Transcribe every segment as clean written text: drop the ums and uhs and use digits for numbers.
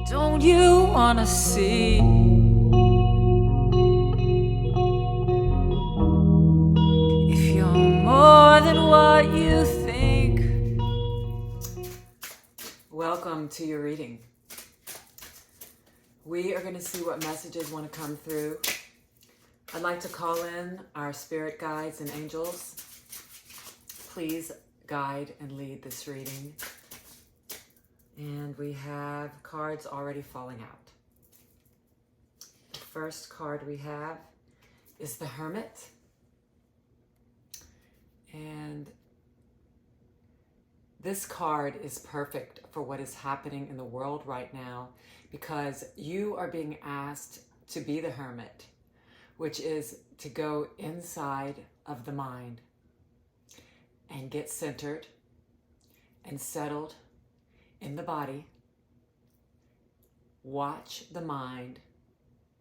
Don't you wanna see? If you're more than what you think. Welcome to your reading. We are going to see what messages want to come through. I'd like to call in our spirit guides and angels. Please guide and lead this reading. And we have cards already falling out. The first card we have is the Hermit. And this card is perfect for what is happening in the world right now, because you are being asked to be the hermit, which is to go inside of the mind and get centered and settled in the body. Watch the mind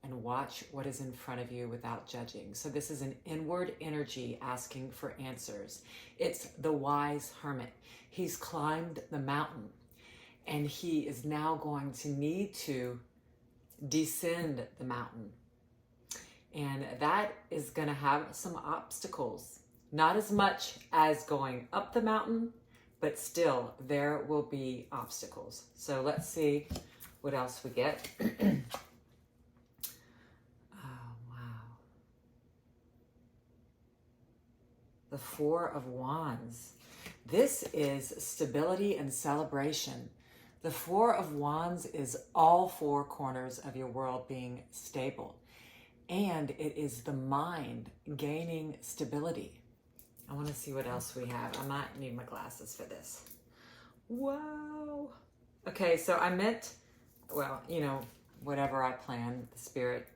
and watch what is in front of you without judging. So this is an inward energy asking for answers. It's the wise hermit. He's climbed the mountain and he is now going to need to descend the mountain. And that is going to have some obstacles. Not as much as going up the mountain, but still there will be obstacles. So let's see what else we get. The Four of Wands. This is stability and celebration. The Four of Wands is all four corners of your world being stable. And it is the mind gaining stability. I want to see what else we have. I might need my glasses for this. Wow. Okay, so I meant, well, whatever I plan, the spirit.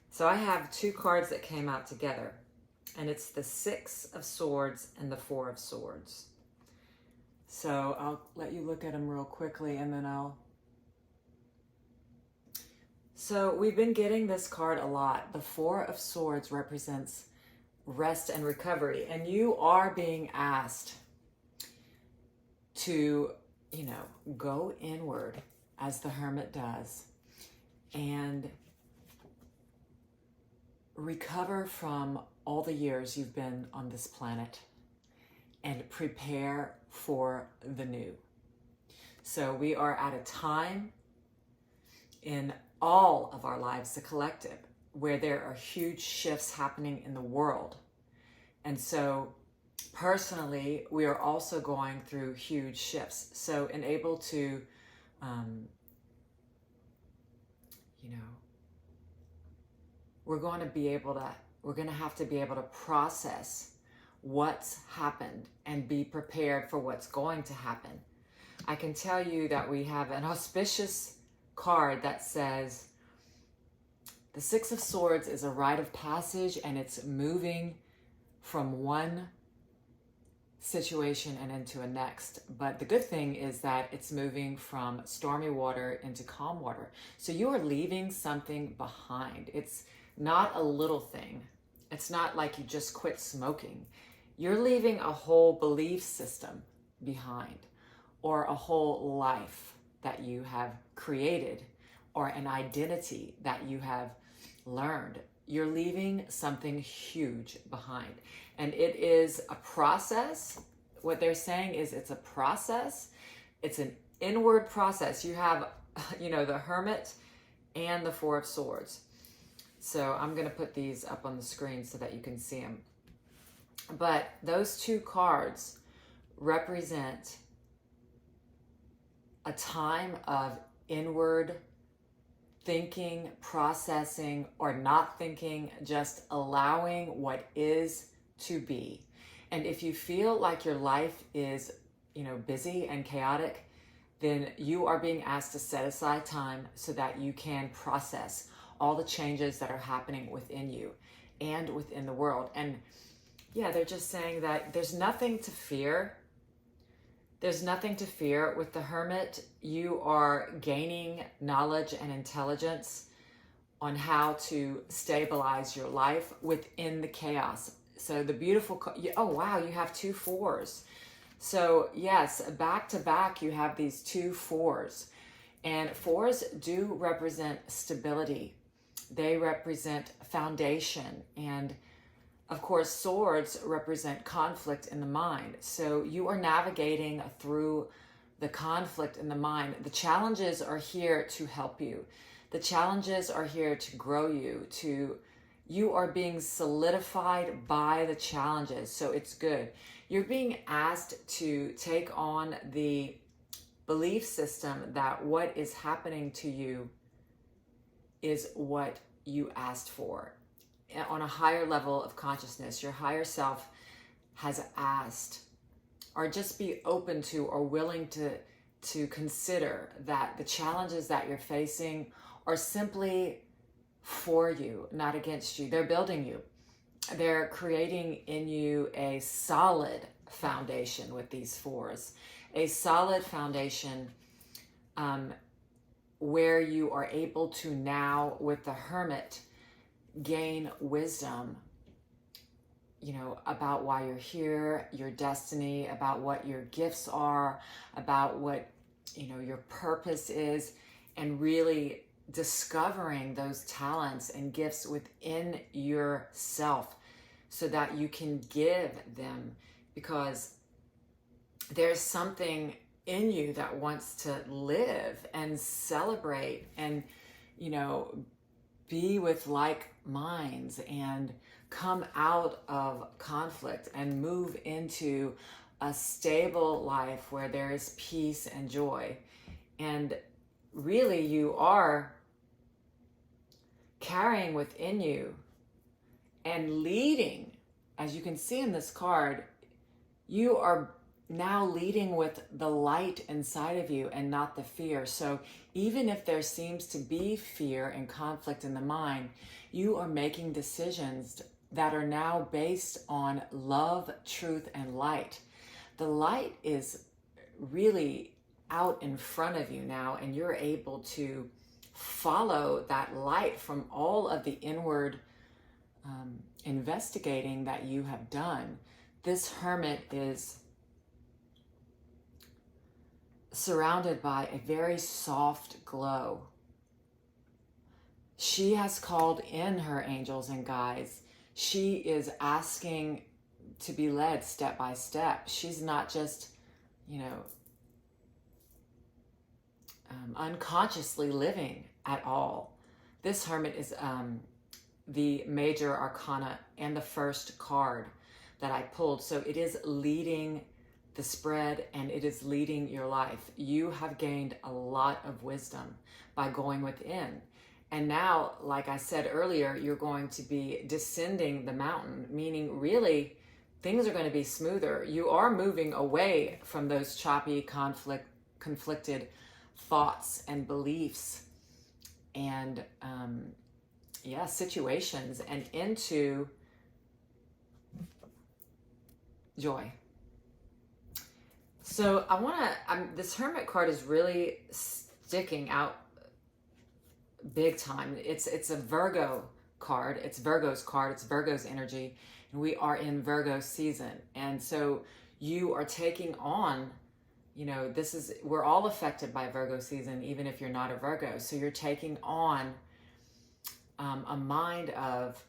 So I have two cards that came out together. And it's the Six of Swords and the Four of Swords. So I'll let you look at them real quickly and then So we've been getting this card a lot. The Four of Swords represents rest and recovery. And you are being asked to, go inward as the hermit does and recover from all the years you've been on this planet and prepare for the new. So we are at a time in all of our lives, the collective, where there are huge shifts happening in the world. And so personally, we are also going through huge shifts. So able to, we're going to have to be able to process what's happened and be prepared for what's going to happen. I can tell you that we have an auspicious card that says the Six of Swords is a rite of passage, and it's moving from one situation and into a next. But the good thing is that it's moving from stormy water into calm water. So you are leaving something behind. It's not a little thing. It's not like you just quit smoking. You're leaving a whole belief system behind, or a whole life that you have created, or an identity that you have learned. You're leaving something huge behind. And it is a process. What they're saying is it's a process. It's an inward process. You have, the Hermit and the Four of Swords. So I'm going to put these up on the screen so that you can see them. But those two cards represent a time of inward thinking, processing, or not thinking, just allowing what is to be. And if you feel like your life is, busy and chaotic, then you are being asked to set aside time so that you can process all the changes that are happening within you and within the world. And yeah, they're just saying that there's nothing to fear. There's nothing to fear. With the Hermit, you are gaining knowledge and intelligence on how to stabilize your life within the chaos. So the beautiful, oh wow, you have two fours. So yes, back to back, you have these two fours. And fours do represent stability. They represent foundation. And of course, swords represent conflict in the mind. So you are navigating through the conflict in the mind. The challenges are here to help you. The challenges are here to grow you, you are being solidified by the challenges. So it's good. You're being asked to take on the belief system that what is happening to you is what you asked for. On a higher level of consciousness, your higher self has asked, or just be open to or willing to consider that the challenges that you're facing are simply for you, not against you. They're building you. They're creating in you a solid foundation with these fours, a solid foundation where you are able to now, with the Hermit, gain wisdom, about why you're here, your destiny, about what your gifts are, about what, your purpose is, and really discovering those talents and gifts within yourself so that you can give them, because there's something in you that wants to live and celebrate and, be with like minds and come out of conflict and move into a stable life where there is peace and joy. And really, you are carrying within you and leading, as you can see in this card, you are now leading with the light inside of you and not the fear. So even if there seems to be fear and conflict in the mind, you are making decisions that are now based on love, truth, and light. The light is really out in front of you now, and you're able to follow that light from all of the inward investigating that you have done. This Hermit is surrounded by a very soft glow. She has called in her angels and guides. She is asking to be led step by step. She's not just, unconsciously living at all. This Hermit is the major arcana and the first card that I pulled. So it is leading the spread and it is leading your life. You have gained a lot of wisdom by going within. And now, like I said earlier, you're going to be descending the mountain, meaning really things are going to be smoother. You are moving away from those choppy, conflicted thoughts and beliefs and situations, and into joy. So I want to, this Hermit card is really sticking out big time. It's a Virgo card. It's Virgo's card. It's Virgo's energy. And we are in Virgo season. And so you are taking on, we're all affected by Virgo season, even if you're not a Virgo. So you're taking on a mind of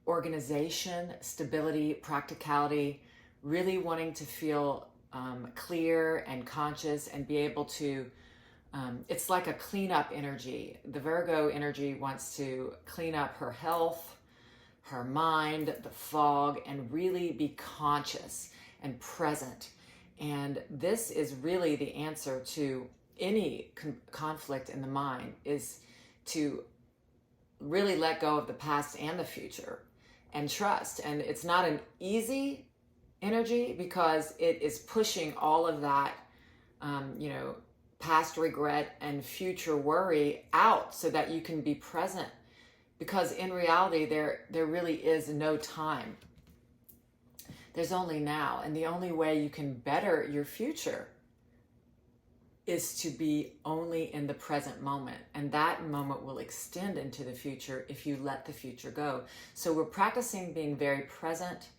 organization, stability, practicality, really wanting to feel clear and conscious and be able to, it's like a cleanup energy. The Virgo energy wants to clean up her health, her mind, the fog, and really be conscious and present. And this is really the answer to any conflict in the mind, is to really let go of the past and the future and trust. And it's not an easy energy because it is pushing all of that, past regret and future worry out so that you can be present. Because in reality, there really is no time. There's only now. And the only way you can better your future is to be only in the present moment. And that moment will extend into the future if you let the future go. So we're practicing being very present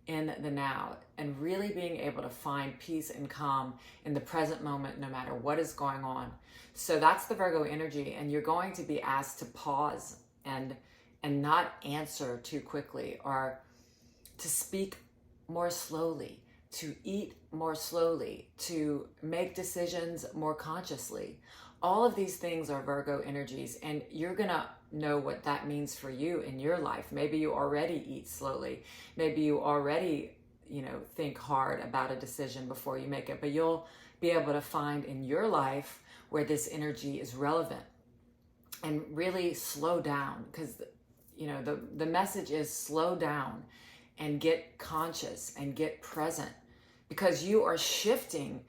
in the now and really being able to find peace and calm in the present moment, no matter what is going on. So that's the Virgo energy, and you're going to be asked to pause and not answer too quickly, or to speak more slowly, to eat more slowly, to make decisions more consciously. All of these things are Virgo energies, and you're gonna know what that means for you in your life. Maybe you already eat slowly. Maybe you already, think hard about a decision before you make it, but you'll be able to find in your life where this energy is relevant and really slow down, because the message is slow down and get conscious and get present, because you are shifting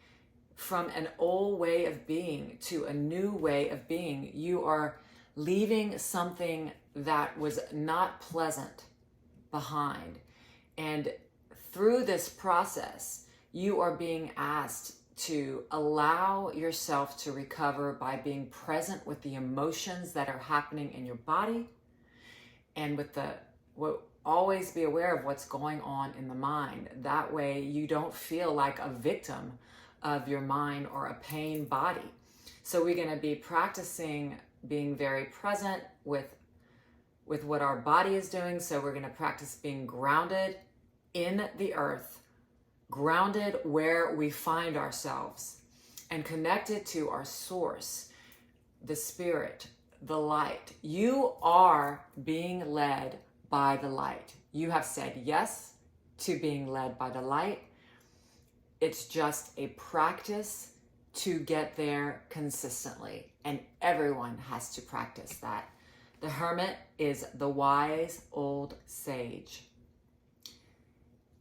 from an old way of being to a new way of being. You are leaving something that was not pleasant behind. And through this process, you are being asked to allow yourself to recover by being present with the emotions that are happening in your body, and always be aware of what's going on in the mind. That way you don't feel like a victim of your mind or a pain body. So we're going to be practicing being very present with what our body is doing. So we're going to practice being grounded in the earth, grounded where we find ourselves, and connected to our source, the spirit, the light. You are being led by the light. You have said yes to being led by the light. It's just a practice to get there consistently, and everyone has to practice that. The hermit is the wise old sage,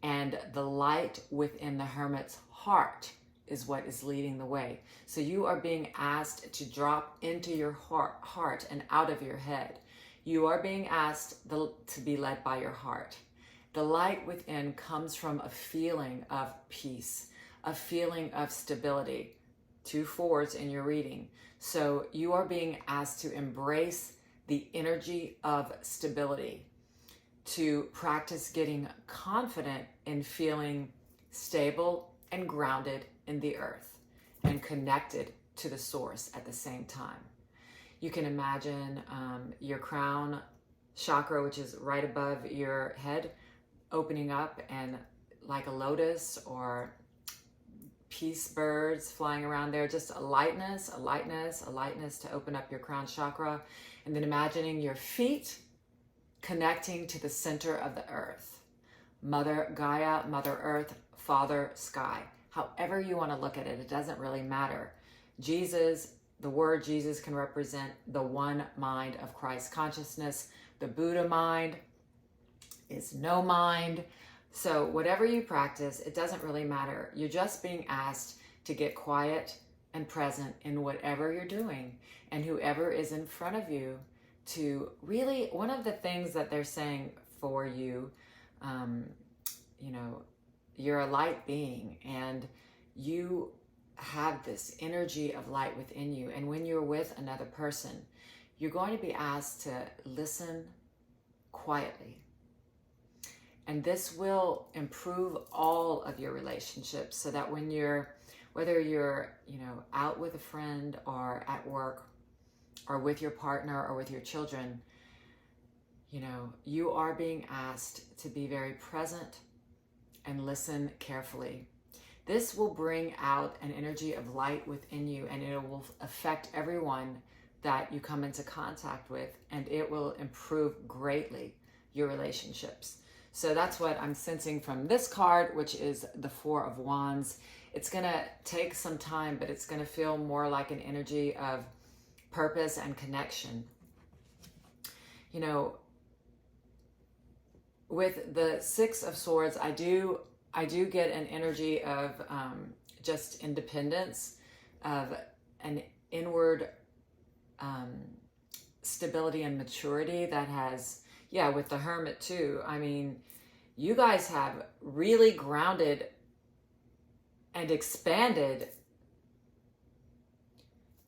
and the light within the hermit's heart is what is leading the way. So you are being asked to drop into your heart and out of your head. You are being asked to be led by your heart. The light within comes from a feeling of peace, a feeling of stability. 2 4s in your reading. So you are being asked to embrace the energy of stability, to practice getting confident in feeling stable and grounded in the earth and connected to the source at the same time. You can imagine your crown chakra, which is right above your head, opening up, and like a lotus or peace birds flying around there, just a lightness to open up your crown chakra. And then imagining your feet connecting to the center of the earth. Mother Gaia, Mother Earth, Father Sky. However you want to look at it, it doesn't really matter. Jesus, the word Jesus can represent the one mind of Christ consciousness. The Buddha mind is no mind. So whatever you practice, it doesn't really matter. You're just being asked to get quiet and present in whatever you're doing, and whoever is in front of you, to really, one of the things that they're saying for you, you're a light being, and you have this energy of light within you. And when you're with another person, you're going to be asked to listen quietly. And this will improve all of your relationships, so that when whether you're, out with a friend or at work or with your partner or with your children, you are being asked to be very present and listen carefully. This will bring out an energy of light within you, and it will affect everyone that you come into contact with, and it will improve greatly your relationships. So that's what I'm sensing from this card, which is the 4 of Wands. It's going to take some time, but it's going to feel more like an energy of purpose and connection. With the 6 of Swords, I do get an energy of just independence, of an inward stability and maturity that has, with the Hermit too. I mean, you guys have really grounded and expanded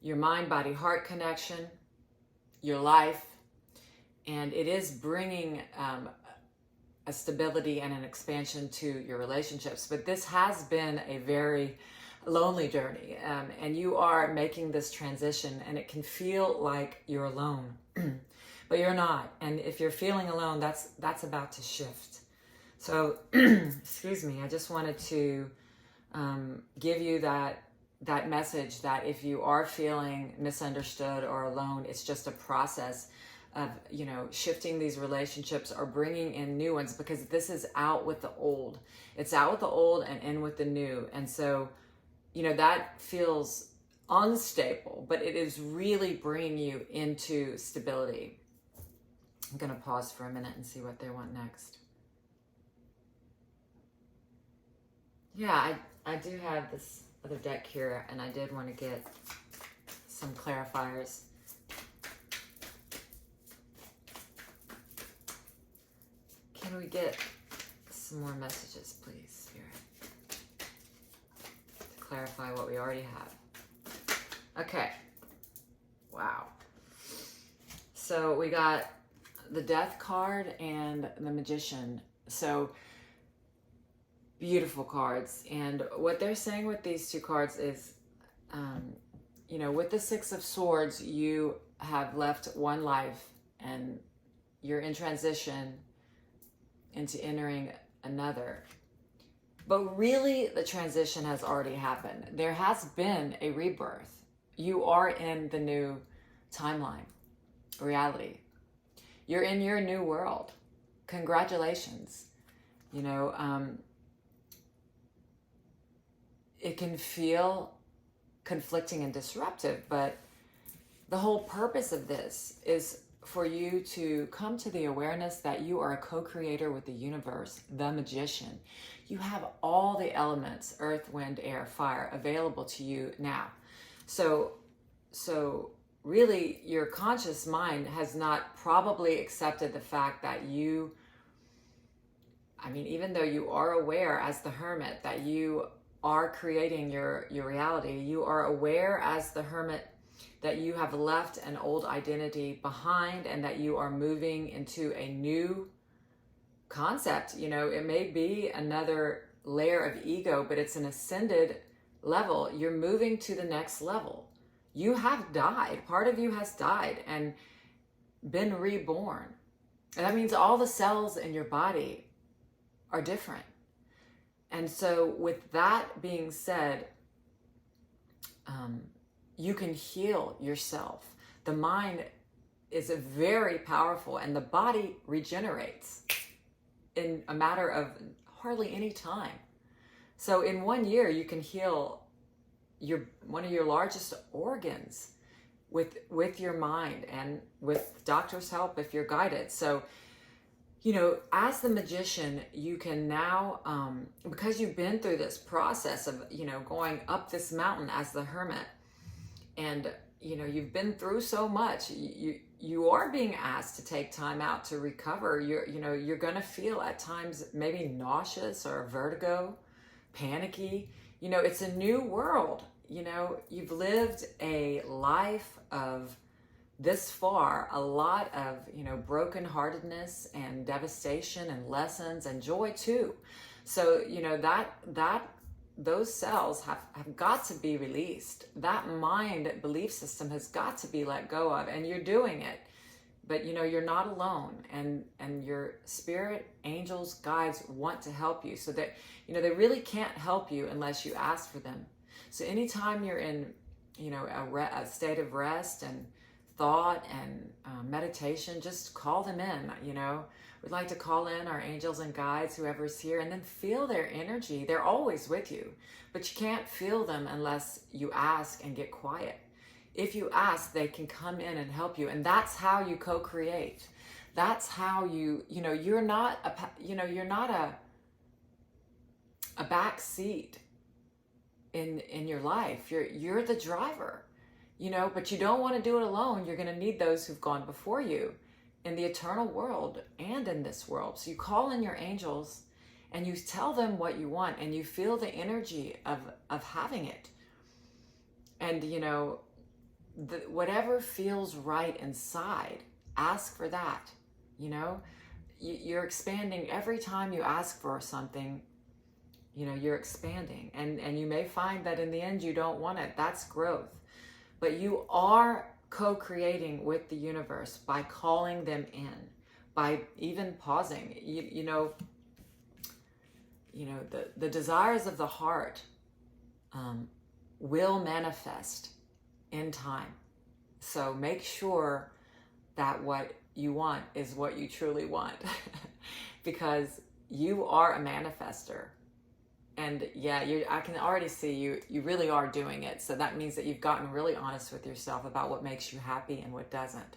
your mind, body, heart connection, your life, and it is bringing a a stability and an expansion to your relationships. But this has been a very lonely journey, and you are making this transition, and it can feel like you're alone, but you're not. And if you're feeling alone, that's about to shift. So, excuse me, I just wanted to give you that message that if you are feeling misunderstood or alone, it's just a process of, shifting these relationships or bringing in new ones, because this is out with the old. It's out with the old and in with the new. And so, that feels unstable, but it is really bringing you into stability. I'm going to pause for a minute and see what they want next. Yeah, I do have this other deck here, and I did want to get some clarifiers. Can we get some more messages, please, Spirit, to clarify what we already have? Okay. Wow. So we got the Death card and the Magician. So beautiful cards. And what they're saying with these two cards is, with the Six of Swords, you have left one life and you're in transition into entering another. But really, the transition has already happened. There has been a rebirth. You are in the new timeline, reality. You're in your new world. Congratulations. It can feel conflicting and disruptive, but the whole purpose of this is for you to come to the awareness that you are a co-creator with the universe, the Magician. You have all the elements, earth, wind, air, fire, available to you now. So really, your conscious mind has not probably accepted the fact that even though you are aware as the Hermit that you are creating your reality, you are aware as the Hermit that you have left an old identity behind and that you are moving into a new concept. It may be another layer of ego, but it's an ascended level. You're moving to the next level. You have died. Part of you has died and been reborn. And that means all the cells in your body are different. And so with that being said, you can heal yourself. The mind is very powerful, and the body regenerates in a matter of hardly any time. So in 1 year, you can heal one of your largest organs with your mind and with doctor's help if you're guided. So, as the Magician, you can now, because you've been through this process of, going up this mountain as the Hermit, and, you've been through so much, you are being asked to take time out to recover. You're going to feel at times maybe nauseous or vertigo, panicky. It's a new world. You've lived a life of this far, a lot of, brokenheartedness and devastation and lessons and joy too. So, those cells have got to be released. That mind belief system has got to be let go of, and you're doing it. But, you're not alone, and your spirit, angels, guides want to help you. So that, they really can't help you unless you ask for them. So anytime you're in, a state of rest and thought and meditation, just call them in. We'd like to call in our angels and guides, whoever's here, and then feel their energy. They're always with you, but you can't feel them unless you ask and get quiet. If you ask, they can come in and help you, and that's how you co-create. That's how you're not a back seat in your life. You're the driver. But you don't want to do it alone. You're going to need those who've gone before you in the eternal world and in this world. So you call in your angels and you tell them what you want, and you feel the energy of having it. And, whatever feels right inside, ask for that. you're expanding every time you ask for something. You know, you're expanding, and you may find that in the end you don't want it. That's growth. But you are co-creating with the universe by calling them in, by even pausing. You know, the desires of the heart will manifest in time. So make sure that what you want is what you truly want, because you are a manifester. And yeah, I can already see you really are doing it. So that means that you've gotten really honest with yourself about what makes you happy and what doesn't.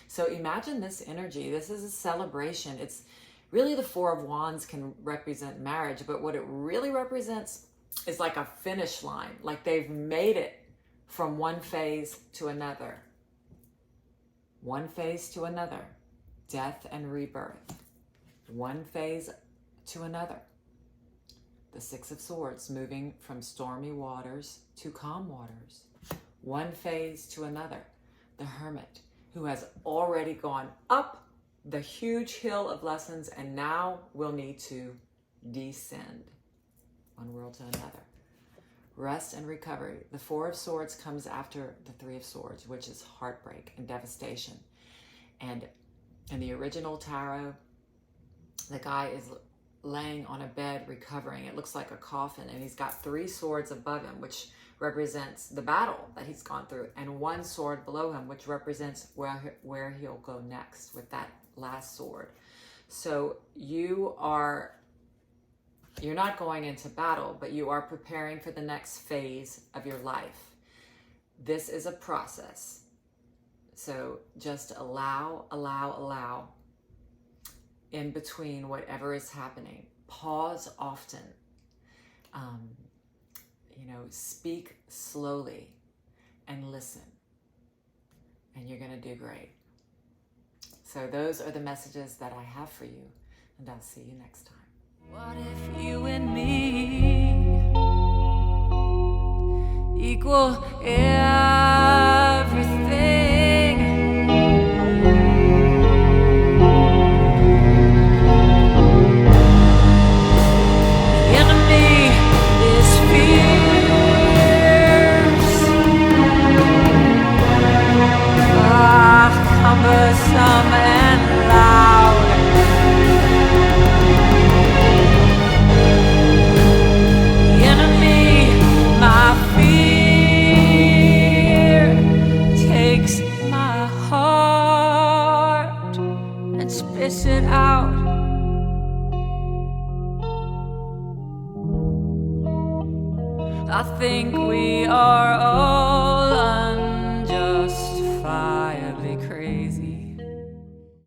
So imagine this energy. This is a celebration. It's really, the Four of Wands can represent marriage, but what it really represents is like a finish line. Like they've made it from one phase to another. One phase to another. Death and rebirth. One phase to another. The Six of Swords, moving from stormy waters to calm waters. One phase to another. The Hermit, who has already gone up the huge hill of lessons and now will need to descend. One world to another. Rest and recovery. The Four of Swords comes after the Three of Swords, which is heartbreak and devastation. And in the original tarot, the guy is laying on a bed recovering. It looks like a coffin, and he's got three swords above him, which represents the battle that he's gone through, and one sword below him, which represents where he'll go next with that last sword. So you're not going into battle, but you are preparing for the next phase of your life. This is a process. So just allow in between whatever is happening. Pause often. Speak slowly and listen. And you're going to do great. So those are the messages that I have for you. And I'll see you next time. What if you and me equal everything? The enemy is fierce, cumbersome and loud. The enemy, my fear, takes my heart and spits it out. I think we are all unjustifiably crazy.